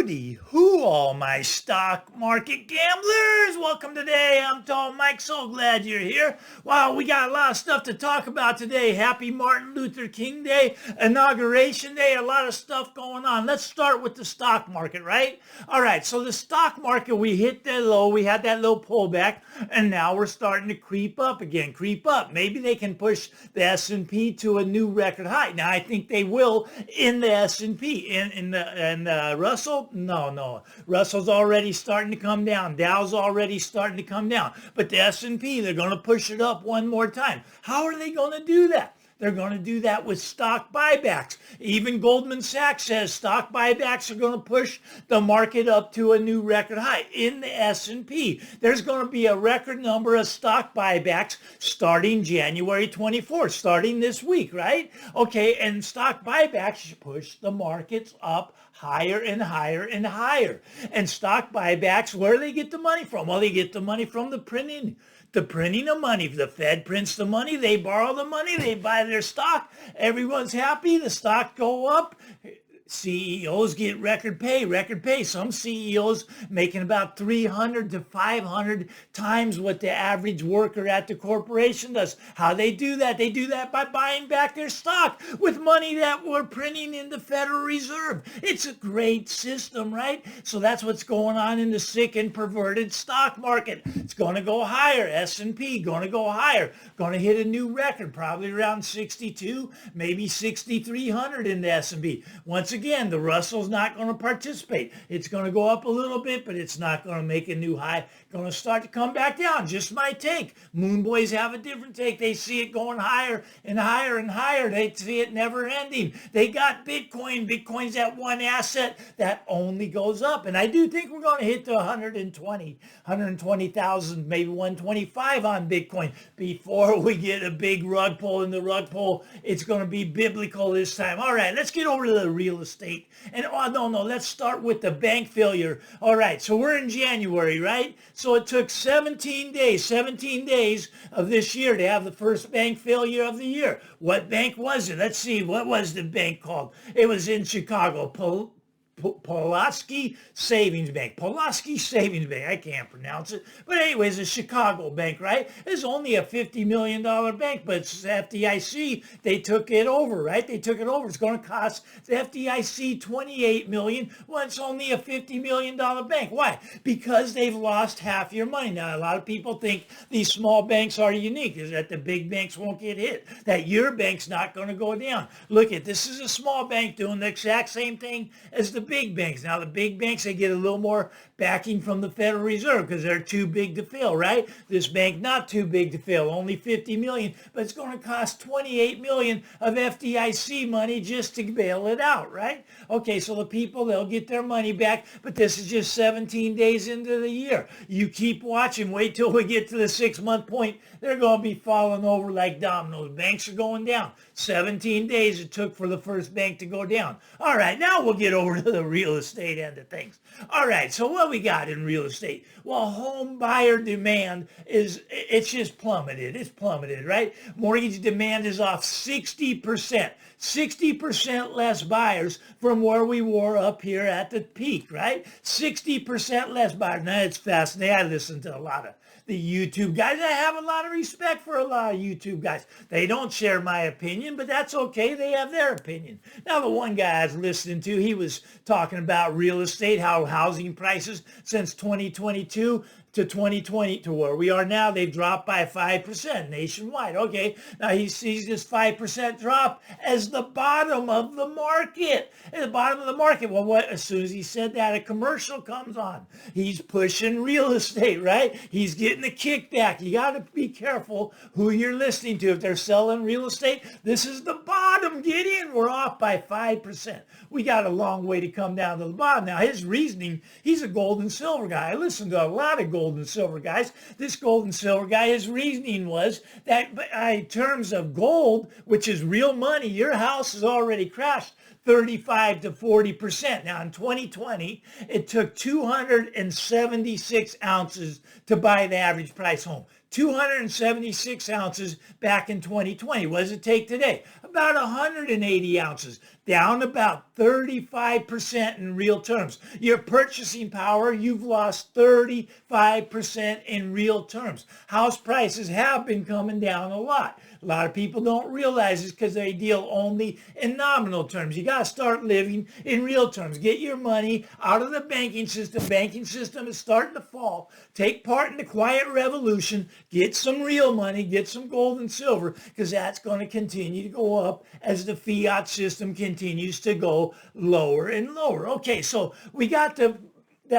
Howdy, who all my stock market gamblers? Welcome today. I'm Tall Mike. So glad you're here. Wow, we got a lot of stuff to talk about today. Happy Martin Luther King Day, Inauguration Day, a lot of stuff going on. Let's start with the stock market, right? All right, so the stock market, we hit that low. We had that little pullback, and now we're starting to creep up again. Creep up. Maybe they can push the S&P to a new record high. Now, I think they will in the S&P. In the Russell? No. Russell's already starting to come down. Dow's already starting to come down. But the S&P, they're going to push it up one more time. How are they going to do that? They're going to do that with stock buybacks. Even Goldman Sachs says stock buybacks are going to push the market up to a new record high in the S&P. There's going to be a record number of stock buybacks starting January 24th, starting this week, right? Okay, and stock buybacks push the markets up higher and higher and higher. And stock buybacks, where do they get the money from? Well, they get the money from the printing of money. If the Fed prints the money, they borrow the money, they buy their stock. Everyone's happy. The stock go up. CEOs get record pay. Some CEOs making about 300 to 500 times what the average worker at the corporation does. How they do that? They do that by buying back their stock with money that we're printing in the Federal Reserve. It's a great system, right? So that's what's going on in the sick and perverted stock market. It's going to go higher. S&P going to go higher. Going to hit a new record, probably around 62, maybe 6,300 in the S&P. Once again, the Russell's not going to participate. It's going to go up a little bit, but it's not going to make a new high. Going to start to come back down. Just my take. Moon boys have a different take. They see it going higher and higher and higher. They see it never ending. They got Bitcoin. Bitcoin's that one asset that only goes up. And I do think we're going to hit the 120,000, maybe 125 on Bitcoin before we get a big rug pull. And the rug pull, it's going to be biblical this time. All right, let's get over to the real estate. And let's start with the bank failure. All right, so we're in January, right? So it took 17 days of this year to have the first bank failure of the year. What bank was it? Let's see, what was the bank called? It was in Chicago, Pulaski Savings Bank. I can't pronounce it. But anyways, a Chicago bank, right? It's only a $50 million bank, but it's the FDIC. They took it over, right? They took it over. It's going to cost the FDIC $28 million. Well, it's only a $50 million bank. Why? Because they've lost half your money. Now, a lot of people think these small banks are unique, is that the big banks won't get hit, that your bank's not going to go down. Look at this is a small bank doing the exact same thing as the big banks. Now, the big banks, they get a little more backing from the Federal Reserve because they're too big to fail, right? This bank not too big to fail, only 50 million, but it's going to cost 28 million of FDIC money just to bail it out, right? Okay, so the people, they'll get their money back, but this is just 17 days into the year. You keep watching, wait till we get to the 6-month point. They're going to be falling over like dominoes. Banks are going down. 17 days it took for the first bank to go down. All right, now we'll get over to the real estate end of things. All right, so what we got in real estate? Well, home buyer demand it's just plummeted. It's plummeted, right? Mortgage demand is off 60%. 60% less buyers from where we were up here at the peak, right? 60% less buyers. Now, it's fascinating. I listen to a lot of the YouTube guys. I have a lot of respect for a lot of YouTube guys. They don't share my opinion, but that's okay. They have their opinion. Now, the one guy I was listening to, he was talking about real estate, how housing prices since 2022 to 2020 to where we are now, they've dropped by 5% nationwide. Okay, now he sees this 5% drop as the bottom of the market. At the bottom of the market. Well, as soon as he said that, a commercial comes on. He's pushing real estate, right? He's getting a kickback. You got to be careful who you're listening to. If they're selling real estate, this is the bottom. Get in. We're off by 5%. We got a long way to come down to the bottom. Now, his reasoning, he's a gold and silver guy. I listen to a lot of gold and silver guys. This gold and silver guy, his reasoning was that in terms of gold, which is real money, your house has already crashed 35 to 40%. Now, in 2020, it took 276 ounces to buy the average price home. 276 ounces back in 2020. What does it take today? About 180 ounces. down about 35% in real terms. Your purchasing power, you've lost 35% in real terms. House prices have been coming down a lot. A lot of people don't realize this because they deal only in nominal terms. You got to start living in real terms. Get your money out of the banking system. Banking system is starting to fall. Take part in the quiet revolution. Get some real money. Get some gold and silver, because that's going to continue to go up as the fiat system continues to go lower and lower. Okay, so we got the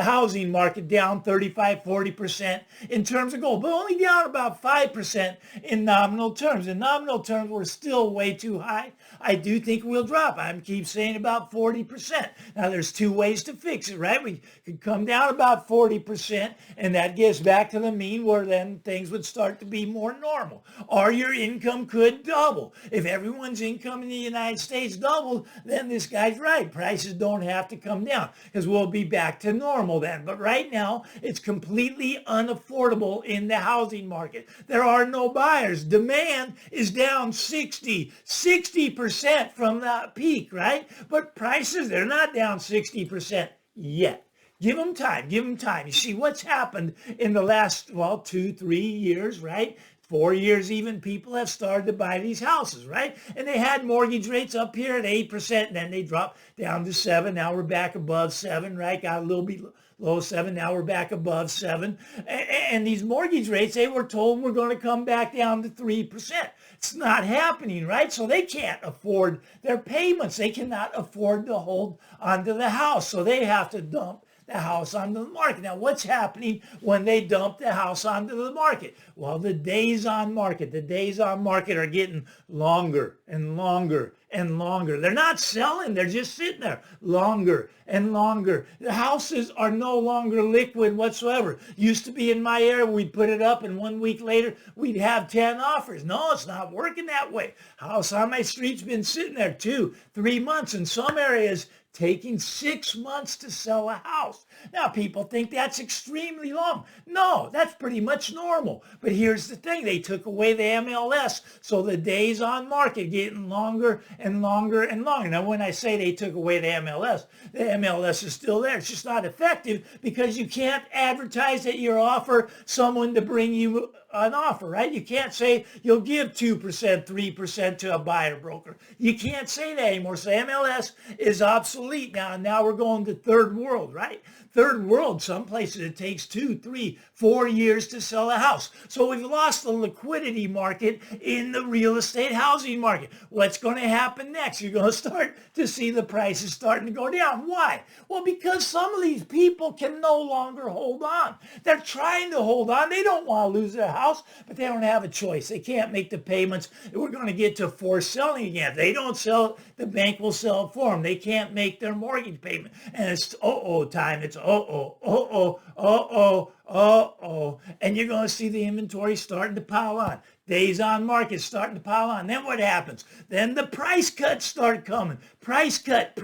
housing market down 35-40% in terms of gold, but only down about 5% in nominal terms. In nominal terms, we're still way too high. I do think we'll drop. I keep saying about 40%. Now, there's two ways to fix it, right? We could come down about 40%, and that gets back to the mean, where then things would start to be more normal. Or your income could double. If everyone's income in the United States doubled, then this guy's right. Prices don't have to come down, because we'll be back to normal then. But right now, it's completely unaffordable in the housing market. There are no buyers. Demand is down 60% from the peak, right? But prices, they're not down 60% yet. Give them time. Give them time. You see what's happened in the last, 2-3 years, right? 4 years even, people have started to buy these houses, right? And they had mortgage rates up here at 8%, and then they dropped down to 7. Now we're back above 7, right? Got a little bit low 7. Now we're back above 7. And these mortgage rates, they were told were going to come back down to 3%. It's not happening, right? So they can't afford their payments. They cannot afford to hold onto the house. So they have to dump the house onto the market. Now, what's happening when they dump the house onto the market? Well, the days on market are getting longer and longer and longer. They're not selling. They're just sitting there longer and longer. The houses are no longer liquid whatsoever. Used to be in my area, we'd put it up, and 1 week later, we'd have 10 offers. No, it's not working that way. House on my street's been sitting there 2-3 months. In some areas, taking 6 months to sell a house. Now, people think that's extremely long. No, that's pretty much normal. But here's the thing. They took away the MLS, so the days on market getting longer and longer and longer. Now, when I say they took away the MLS is still there. It's just not effective because you can't advertise that you offer someone to bring you an offer, right? You can't say you'll give 2%, 3% to a buyer broker. You can't say that anymore. So MLS is obsolete now. And now we're going to third world, right? Third world, some places it takes 2, 3, 4 years to sell a house. So we've lost the liquidity market in the real estate housing market. What's going to happen next? You're going to start to see the prices starting to go down. Why? Well, because some of these people can no longer hold on. They're trying to hold on. They don't want to lose their house, but they don't have a choice. They can't make the payments. We're going to get to forced selling again. If they don't sell it, the bank will sell it for them. They can't make their mortgage payment. And it's time. It's and you're going to see the inventory starting to pile on. Days on market starting to pile on. Then what happens? Then the price cuts start coming. Price cut.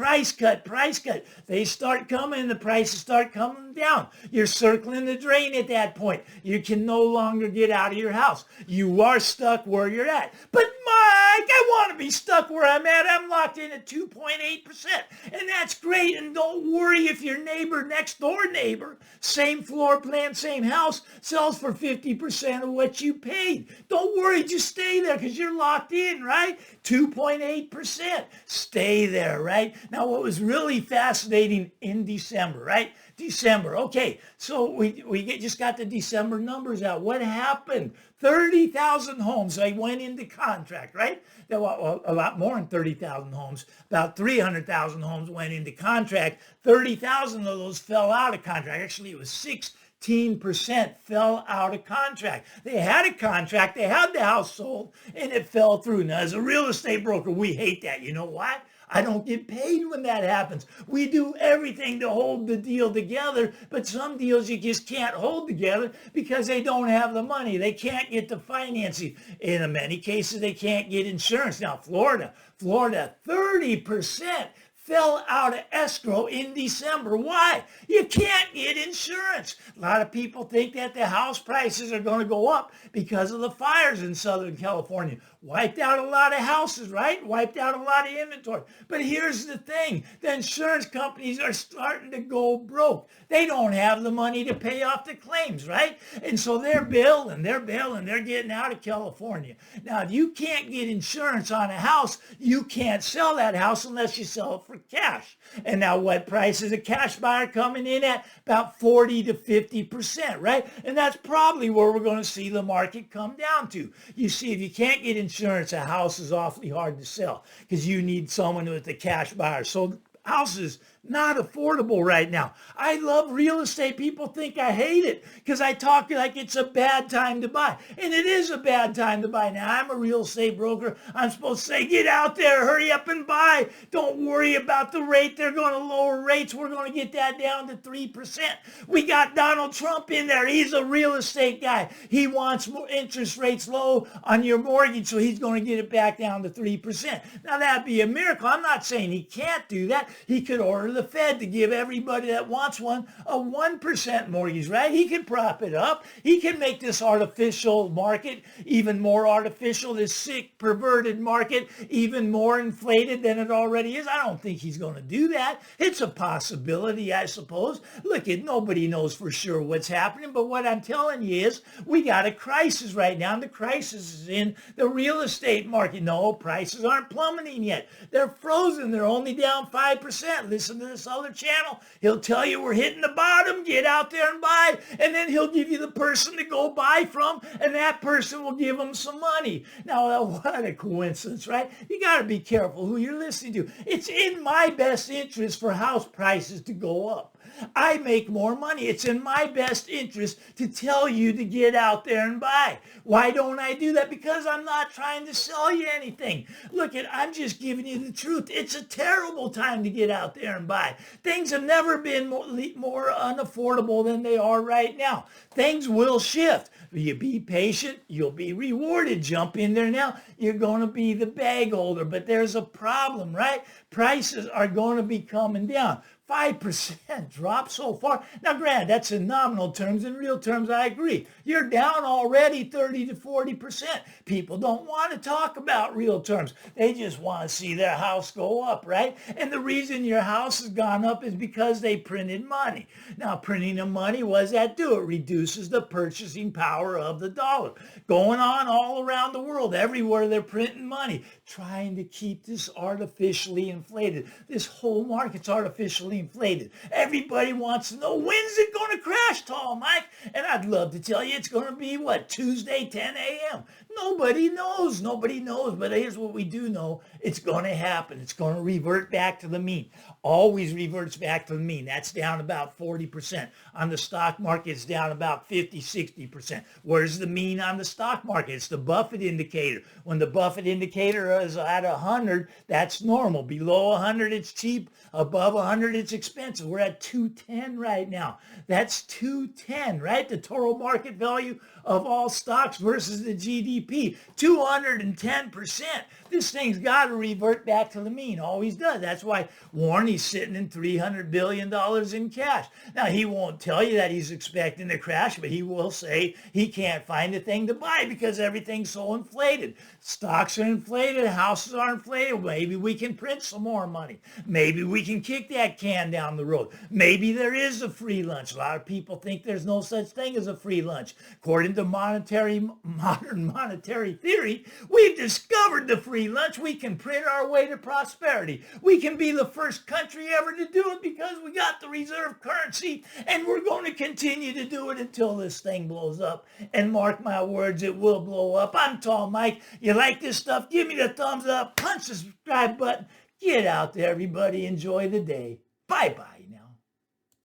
They start coming and the prices start coming down. You're circling the drain at that point. You can no longer get out of your house. You are stuck where you're at. But Mike, I want to be stuck where I'm at. I'm locked in at 2.8%. And that's great. And don't worry if your next door neighbor, same floor plan, same house, sells for 50% of what you paid. Don't worry, just stay there because you're locked in, right? 2.8%. Stay there, right? Now, what was really fascinating in December, right? December. Okay, so we just got the December numbers out. What happened? 30,000 homes, they went into contract, right? Well, a lot more than 30,000 homes. About 300,000 homes went into contract. 30,000 of those fell out of contract. Actually, it was 16% fell out of contract. They had a contract, they had the house sold, and it fell through. Now, as a real estate broker, we hate that. You know why? I don't get paid when that happens. We do everything to hold the deal together, but some deals you just can't hold together because they don't have the money. They can't get the financing. In many cases, they can't get insurance. Now, Florida, 30%. fell out of escrow in December. Why? You can't get insurance. A lot of people think that the house prices are going to go up because of the fires in Southern California. Wiped out a lot of houses, right? Wiped out a lot of inventory. But here's the thing. The insurance companies are starting to go broke. They don't have the money to pay off the claims, right? And so they're billing, they're getting out of California. Now, if you can't get insurance on a house, you can't sell that house unless you sell it for cash. And now what price is a cash buyer coming in at? About 40 to 50%, right? And that's probably where we're going to see the market come down to. You see, if you can't get insurance, a house is awfully hard to sell because you need someone with a cash buyer. So houses not affordable right now. I love real estate. People think I hate it because I talk like it's a bad time to buy. And it is a bad time to buy. Now, I'm a real estate broker. I'm supposed to say, get out there, hurry up and buy. Don't worry about the rate. They're going to lower rates. We're going to get that down to 3%. We got Donald Trump in there. He's a real estate guy. He wants more interest rates low on your mortgage, so he's going to get it back down to 3%. Now, that'd be a miracle. I'm not saying he can't do that. He could order the Fed to give everybody that wants one a 1% mortgage, right? He can prop it up. He can make this artificial market even more artificial, this sick, perverted market even more inflated than it already is. I don't think he's going to do that. It's a possibility, I suppose. Look, nobody knows for sure what's happening, but what I'm telling you is we got a crisis right now, and the crisis is in the real estate market. No, prices aren't plummeting yet. They're frozen. They're only down 5%. Listen to this other channel. He'll tell you we're hitting the bottom. Get out there and buy. And then he'll give you the person to go buy from, and that person will give him some money. Now, what a coincidence, right? You got to be careful who you're listening to. It's in my best interest for house prices to go up. I make more money. It's in my best interest to tell you to get out there and buy. Why don't I do that? Because I'm not trying to sell you anything. Look, I'm just giving you the truth. It's a terrible time to get out there and buy. Things have never been more unaffordable than they are right now. Things will shift. You be patient, you'll be rewarded. Jump in there now. You're going to be the bag holder. But there's a problem, right? Prices are going to be coming down. 5% drop so far. Now, granted, that's in nominal terms. In real terms, I agree. You're down already 30 to 40%. People don't want to talk about real terms. They just want to see their house go up, right? And the reason your house has gone up is because they printed money. Now, printing of money, what does that do? It reduces the purchasing power of the dollar. Going on all around the world, everywhere they're printing money, trying to keep this artificially inflated. This whole market's artificially inflated. Everybody wants to know, when's it going to crash, Tall Mike? And I'd love to tell you it's going to be, Tuesday, 10 a.m. Nobody knows. Nobody knows. But here's what we do know. It's going to happen. It's going to revert back to the mean. Always reverts back to the mean. That's down about 40%. On the stock market, it's down about 50, 60%. Where's the mean on the stock market? It's the Buffett indicator. When the Buffett indicator is at 100, that's normal. Below 100, it's cheap. Above 100, it's expensive. We're at 210 right now. That's 210, right? The total market value of all stocks versus the GDP, 210%. This thing's got to revert back to the mean. Always does. That's why Warren, he's sitting in $300 billion in cash. Now, he won't tell you that he's expecting to crash, but he will say he can't find a thing to buy because everything's so inflated. Stocks are inflated. Houses are inflated. Maybe we can print some more money. Maybe we can kick that can down the road. Maybe there is a free lunch. A lot of people think there's no such thing as a free lunch. According to modern monetary theory, we've discovered the free lunch. We can print our way to prosperity. We can be the first country ever to do it because we got the reserve currency, and we're going to continue to do it until this thing blows up. And mark my words, it will blow up. I'm Tall Mike. You like this stuff? Give me the thumbs up. Punch the subscribe button. Get out there, everybody. Enjoy the day. Bye-bye.